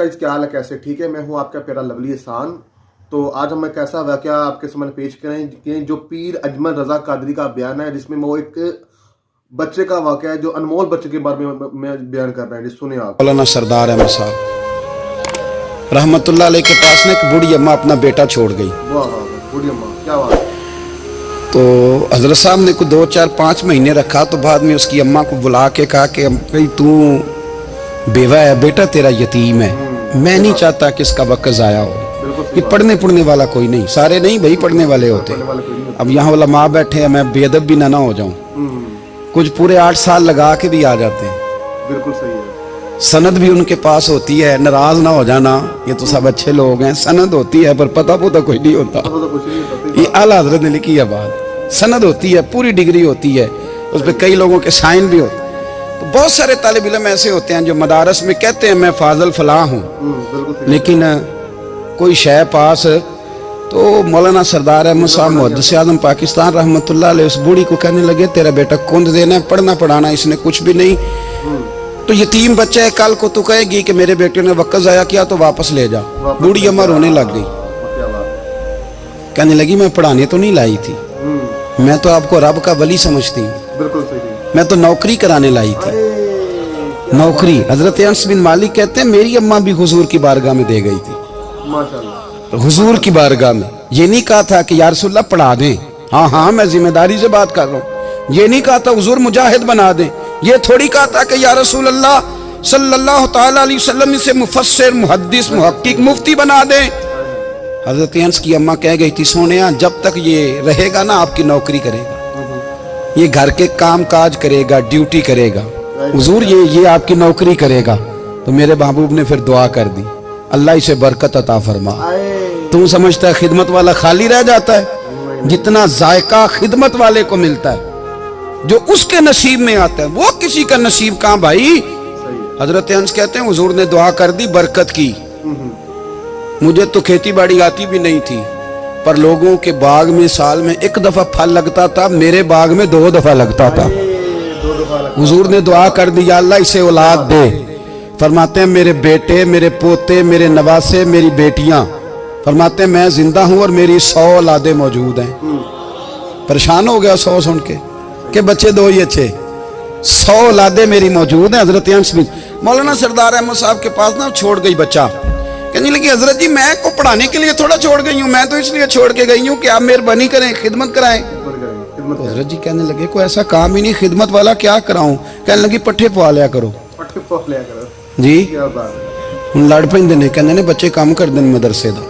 Guys, क्या हाल है, कैसे ठीक है। मैं हूं आपका प्यारा लवली एहसान। तो आज हम एक ऐसा वाकया आपके सामने पेश करें जो पीर अजमल रजा कादरी का बयान है, जिसमें वो एक बच्चे का वाकया है, जो अनमोल बच्चे के बारे में बयान कर रहे हैं। सुने आप। मौलाना सरदार अहमद साहब रहमतुल्लाह अलैह के पास ना एक बूढ़ी अम्मा अपना बेटा छोड़ गई। वाह वाह, बूढ़ी अम्मा, क्या बात है। तो हजरत साहब ने कुछ 2, 4, 5 महीने रखा। तो बाद में उसकी अम्मा को बुला के कहा कि भाई तू बेवा है, बेटा तेरा यतीम है, मैं नहीं चाहता कि इसका वक्त ज़ाया हो। ये पढ़ने वाला कोई नहीं, सारे नहीं भाई पढ़ने वाले होते। अब यहाँ वाला माँ बैठे हैं, मैं बेअदब भी ना हो जाऊँ। कुछ पूरे 8 साल लगा के भी आ जाते हैं। बिल्कुल सही है। सनद भी उनके पास होती है, नाराज ना हो जाना, ये तो सब अच्छे लोग हैं। सनद होती है पर पता कोई नहीं होता। ये आला हजरत ने लिखी है बात। सनद होती है, पूरी डिग्री होती है, उस पर कई लोगों के साइन भी होते हैं। तो बहुत सारे तालिब इल्म ऐसे होते हैं जो मदारस में कहते हैं मैं फाजल फलाह हूँ, लेकिन कोई शय पास। तो मौलाना सरदार अहमद साहब मुहद्दिस आज़म पाकिस्तान रहमतुल्लाह अलैह उस बूढ़ी को कहने लगे तेरा बेटा कुंद देना है, पढ़ना पढ़ाना इसने कुछ भी नहीं, तो यतीम बच्चा है, कल को तू कहेगी कि मेरे बेटे ने वक्त ज़ाया किया तो वापस ले जा। बूढ़ी अम्मा रोने लग गई, कहने लगी मैं पढ़ाने तो नहीं लाई थी, मैं तो आपको रब का वली समझती हूँ, मैं तो नौकरी कराने लाई थी। नौकरी हजरत अनस बिन मालिक कहते हैं मेरी अम्मा भी हुजूर की बारगाह में दे गई थी। माशाअल्लाह। हुजूर की बारगाह में ये नहीं कहा था कि या रसूलल्लाह पढ़ा दें, हाँ हाँ मैं जिम्मेदारी से बात कर रहा हूँ। ये नहीं कहा था हुजूर मुजाहिद बना दें, ये थोड़ी कहा था कि या रसूलल्लाह सल्लल्लाहु तआला अलैहि वसल्लम से मुफस्सिर मुहद्दिस मुहक्किक मुफ्ती बना दें। हजरत अनस की अम्मा कह गई थी सोनिया जब तक ये रहेगा ना आपकी नौकरी करेगा, ये घर के काम काज करेगा, ड्यूटी करेगा, हुजूर ये आपकी नौकरी करेगा। तो मेरे महबूब ने फिर दुआ कर दी, अल्लाह इसे बरकत अता फरमा। तू समझता है खिदमत वाला खाली रह जाता है? जितना जायका खिदमत वाले को मिलता है, जो उसके नसीब में आता है, वो किसी का नसीब कहाँ भाई। हजरत अनस कहते हैं हुजूर ने दुआ कर दी, बरकत की। मुझे तो खेती बाड़ी आती भी नहीं थी, पर लोगों के बाग में साल में 1 दफा फल लगता था, मेरे बाग में 2 दफा लगता था। हुजूर ने दुआ कर दी अल्लाह इसे औलाद दे। फरमाते हैं मेरे बेटे, मेरे पोते, मेरे नवासे, मेरी बेटियां, फरमाते हैं मैं जिंदा हूं और मेरी 100 औलादें मौजूद हैं। परेशान हो गया 100 सुन के बच्चे 2 ही अच्छे, 100 औलादें मेरी मौजूद हैं। हजरत अनस बिन मौलाना सरदार अहमद साहब के पास ना छोड़ गई बच्चा, कहने लगी हजरत जी मैं को पढ़ाने के लिए थोड़ा छोड़ गई हूँ, मैं तो इसलिए छोड़ के गई हूँ कि आप मेहरबानी करें, खिदमत कराएं। तो हजरत जी कहने लगे कोई ऐसा काम ही नहीं, खिदमत वाला क्या कराऊं। कहने लगी पट्ठे पवा लिया करो। पट्ठे पवा लिया करो जी। हम लड़ पेंदे ने, कहने ने बच्चे काम कर दें मदरसे दा।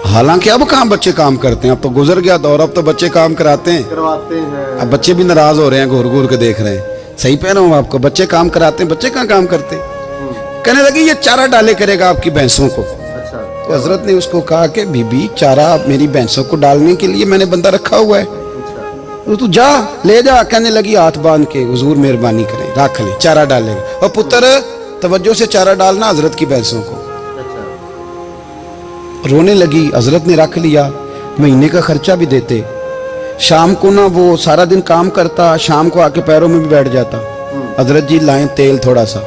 हालांकि अब कहाँ बच्चे काम करते हैं, अब तो गुजर गया दौर, अब तो बच्चे काम करवाते हैं। अब बच्चे भी नाराज हो रहे हैं, घूर घूर के देख रहे हैं। सही कह रहा हूँ आपको, बच्चे काम कराते हैं, बच्चे कहाँ काम करते। कहने लगी ये चारा डाले करेगा आपकी भैंसों को। अच्छा। तो हजरत ने उसको कहा कि बीबी चारा मेरी भैंसों को डालने के लिए मैंने बंदा रखा हुआ है। अच्छा। तो तू जा ले जा। कहने लगी हाथ बांध के हुजूर मेहरबानी करें रख ले, चारा डालेगा। और पुत्र तवज्जो से चारा डालना हजरत की भैंसों को। अच्छा। रोने लगी, हजरत ने रख लिया, महीने का खर्चा भी देते। शाम को ना वो सारा दिन काम करता, शाम को आके पैरों में भी बैठ जाता। हजरत जी लाएं तेल थोड़ा सा,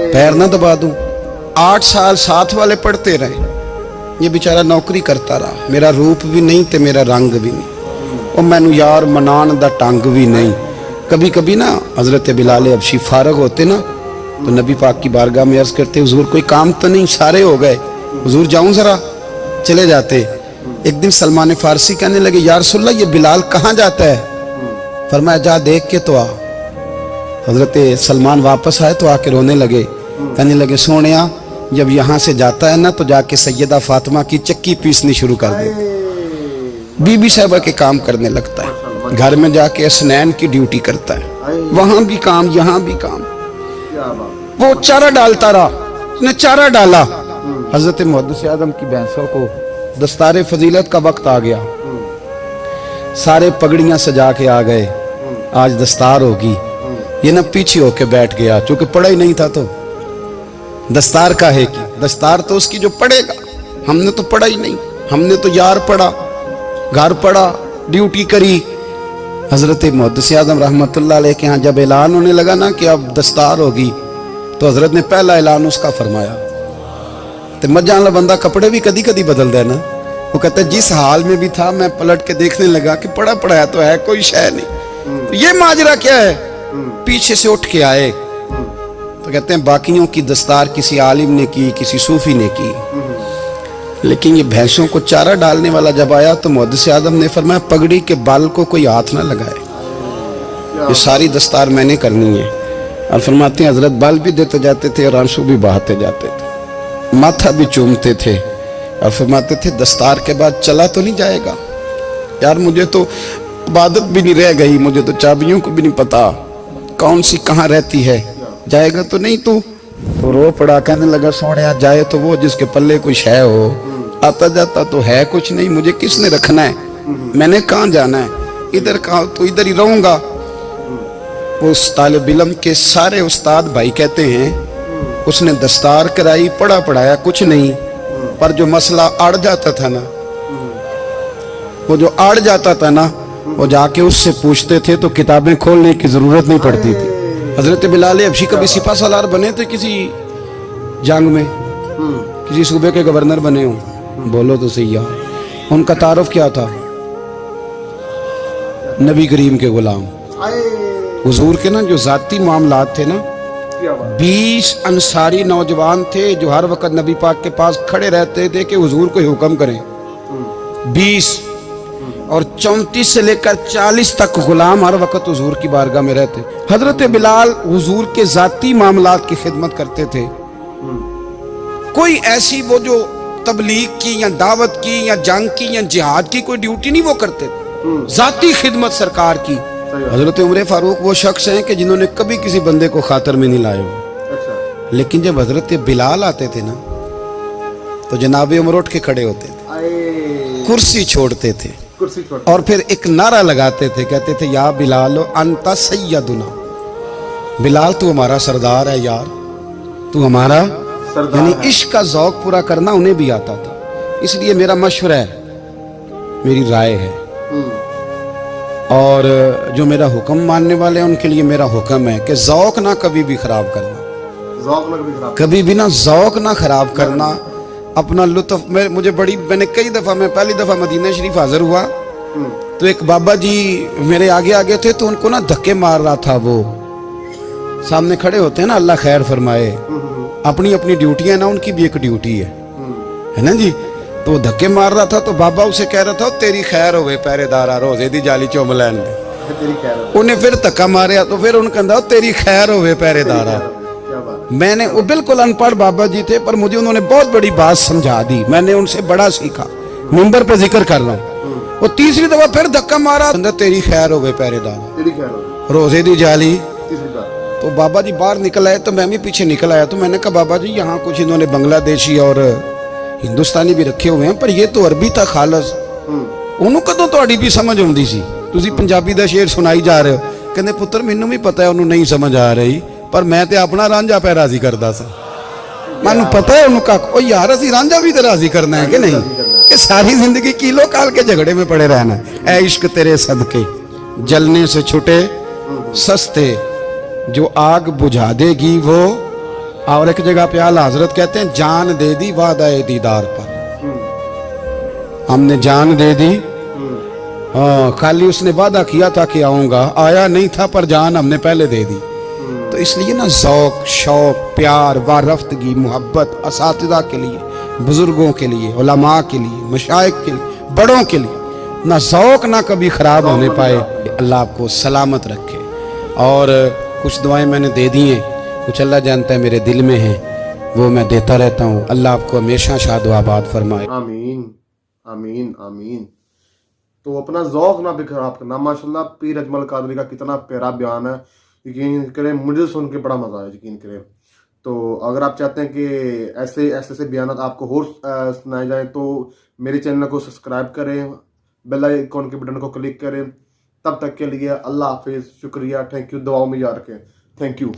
पैर ना दबा दूं। 8 साल साथ वाले पढ़ते रहे, ये बेचारा नौकरी करता रहा, मेरा रूप भी नहीं ते मेरा रंग भी नहीं, और मैनू यार मनान दा टंग भी नहीं। कभी कभी ना हजरत बिलाल हबशी फारग होते ना, तो नबी पाक की बारगाह में अर्ज करते हुजूर कोई काम तो नहीं, सारे हो गए, हुजूर जाऊं जरा, चले जाते। एक दिन सलमान फारसी कहने लगे या रसूलल्लाह ये बिलाल कहाँ जाता है। फरमाया जा देख के तो आ। हजरत सलमान वापस आए तो आके रोने लगे, कहने लगे सोनिया जब यहाँ से जाता है ना तो जाके सैयदा फातिमा की चक्की पीसनी शुरू कर दे, बीबी साहबा के काम करने लगता है, घर में जाके असनैन की ड्यूटी करता है, वहां भी काम यहाँ भी काम। वो चारा डालता रहा, उसने चारा डाला। हजरत मुहद्दिस आज़म की भैंसों को दस्तारे फजीलत का वक्त आ गया, सारे पगड़ियां सजा के आ गए, आज दस्तार होगी। ये ना पीछे होके बैठ गया, चूंकि पढ़ा ही नहीं था तो दस्तार का है कि दस्तार तो उसकी जो पढ़ेगा, हमने तो पढ़ा ही नहीं, हमने तो यार पढ़ा, घर पढ़ा, ड्यूटी करी। हजरत मुहद्दिस आज़म रहमतुल्लाह अलैह के यहाँ जब ऐलान होने लगा ना कि अब दस्तार होगी, तो हजरत ने पहला ऐलान उसका फरमाया। तो मजान वाला बंदा कपड़े भी कदी कदी बदलता है ना, वो कहता है जिस हाल में भी था मैं पलट के देखने लगा कि पड़ा पड़ा तो है, कोई शय नहीं, तो ये माजरा क्या है। पीछे से उठ के आए तो कहते हैं बाकियों की दस्तार किसी आलिम ने की, किसी सूफी ने की, लेकिन ये भैंसों को चारा डालने वाला जब आया तो मुहद्दिस आदम ने फरमाया पगड़ी के बाल को कोई हाथ ना लगाए, ये सारी दस्तार मैंने करनी है। और फरमाते हैं हजरत बाल भी देते जाते थे और आंसू भी बहाते जाते थे, माथा भी चूमते थे और फरमाते थे दस्तार के बाद चला तो नहीं जाएगा यार, मुझे तो इबादत भी नहीं रह गई, मुझे तो चाबियों को भी नहीं पता कौन सी कहाँ रहती है, जाएगा तो नहीं तू। तो रो पड़ा, कहने लगा सोने जाए तो वो जिसके पल्ले कुछ है हो, आता जाता तो है कुछ नहीं, मुझे किसने रखना है, मैंने कहाँ जाना है, इधर कहाँ तो इधर ही रहूंगा। उस तालिब इल्म के सारे उस्ताद भाई कहते हैं उसने दस्तार कराई, पढ़ा पढ़ाया कुछ नहीं, पर जो मसला अड़ जाता था ना, वो जो अड़ जाता था ना, वो जाके उससे पूछते थे तो किताबें खोलने की जरूरत नहीं पड़ती थी। हजरत बिलाल हबशी कभी सिपा सालार बने थे किसी जंग में, किसी सूबे के गवर्नर बने हो, बोलो तो सही यार, उनका तारुफ क्या था, नबी करीम के गुलाम। हुजूर के ना जो जाती मामलात थे ना, 20 अंसारी नौजवान थे जो हर वक्त नबी पाक के पास खड़े रहते थे कि हुजूर को हुक्म करें, 20 और 34 से लेकर 40 तक गुलाम हर वक्त हुजूर की बारगाह में रहते। हजरत बिलाल हुजूर के जाती मामलात की खिदमत करते थे, कोई ऐसी वो जो तबलीग की या दावत की या जंग की या जिहाद की कोई ड्यूटी नहीं वो करते, जाती खिदमत सरकार की। हजरत उमर फारूक वो शख्स हैं कि जिन्होंने कभी किसी बंदे को खातर में नहीं लाए हो, लेकिन जब हजरत बिलाल आते थे ना तो जनाब उमर उठ के खड़े होते थे, कुर्सी छोड़ते थे और फिर एक नारा लगाते थे, कहते थे या बिलाल अंता सैयदुना, बिलाल तू हमारा सरदार है यार, तू हमारा, यानी इश्क का ज़ौक पूरा करना उन्हें भी आता था। इसलिए मेरा मशवरा है, मेरी राय है, और जो मेरा हुक्म मानने वाले हैं उनके लिए मेरा हुक्म है कि ज़ौक ना कभी भी खराब करना, कभी भी ना ज़ौक ना खराब करना, अपना लुत्फ। मुझे मैंने कई दफ़ा, मैं पहली दफ़ा मदीना शरीफ हाजिर हुआ तो एक बाबा जी मेरे आगे आगे थे, तो उनको ना धक्के मार रहा था, वो सामने खड़े होते हैं ना, अल्लाह खैर फरमाए, अपनी अपनी ड्यूटियां ना, उनकी भी एक ड्यूटी है ना जी। तो वो धक्के मार रहा था तो बाबा उसे कह रहा था तेरी खैर होवे पहरेदारा, रोजे दी जाली चुम लैन दे, उन्हें फिर धक्का मारिया तो फिर उन्हें कहता तेरी खैर होवे पहरेदारा। मैंने, वो बिल्कुल अनपढ़ बाबा जी थे पर मुझे उन्होंने बहुत बड़ी बात समझा दी, मैंने उनसे बड़ा सीखा, मिंबर पे जिक्र कर रहा हूँ। वो तीसरी दफा फिर धक्का मारा, तेरी खैर होवे पहरेदारा, रोजे दी जाली। तो बाबा जी बाहर निकल आए तो मैं भी पीछे निकल आया, तो मैंने कहा बाबा जी यहाँ कुछ इन्होंने बांग्लादेशी और हिंदुस्तानी भी रखे हुए हैं, पर ये तो अरबी था खालस, ਉਹਨੂੰ ਕਦੋਂ ਤੁਹਾਡੀ ਵੀ ਸਮਝ ਆਉਂਦੀ ਸੀ, ਤੁਸੀਂ ਪੰਜਾਬੀ ਦਾ ਸ਼ੇਰ ਸੁਣਾਈ ਜਾ ਰਹੇ ਹੋ। ਕਹਿੰਦੇ ਪੁੱਤਰ ਮੈਨੂੰ ਵੀ ਪਤਾ ਹੈ ਉਹਨੂੰ ਨਹੀਂ ਸਮਝ ਆ ਰਹੀ, ਪਰ ਮੈਂ ਤੇ ਆਪਣਾ ਰਾਂਝਾ ਪੈ ਰਾਜ਼ੀ ਕਰਦਾ ਸਾਂ, ਮੈਨੂੰ ਪਤਾ ਹੈ ਉਹਨੂੰ ਕੱਖ, ਉਹ ਯਾਰ ਅਸੀਂ ਰਾਂਝਾ ਵੀ ਤੇ ਰਾਜ਼ੀ ਕਰਨਾ ਹੈ कि नहीं, कि सारी जिंदगी कीलो काल के झगड़े में पड़े रहना है। ऐ इश्क तेरे सदके जलने से छुटे सस्ते, जो आग बुझा देगी वो। और एक जगह पे आला हजरत कहते हैं जान दे दी वादा दीदार पर, हमने जान दे दी, हाँ खाली उसने वादा किया था कि आऊंगा, आया नहीं था पर जान हमने पहले दे दी। तो इसलिए ना ज़ौक, शौक, प्यार, वारफ्तगी, मोहब्बत असातिज़ा के लिए, बुजुर्गों के लिए, उलमा के लिए, मशाइख के लिए, बड़ों के लिए ना ज़ौक ना कभी ख़राब होने पाए। अल्लाह आपको सलामत रखे। और कुछ दुआएं मैंने दे दी हैं, कुछ अल्लाह जानता है मेरे दिल में है, वो मैं देता रहता हूँ। अल्लाह आपको हमेशा शाद व आबाद फरमाए। आमीन आमीन आमीन। तो अपना ज़ौक़ ना भी खराब करना। माशाल्लाह पीर अजमल कादरी का कितना प्यारा बयान है, यकीन करें मुझे सुन के बड़ा मज़ा आया, यकीन करें। तो अगर आप चाहते हैं कि ऐसे बयान आपको और सुनाए जाएँ तो मेरे चैनल को सब्सक्राइब करें, बेल आइकॉन के बटन को क्लिक करें। तब तक के लिए अल्लाह हाफिज़, शुक्रिया, थैंक यू, दुआओं में याद रखें, थैंक यू।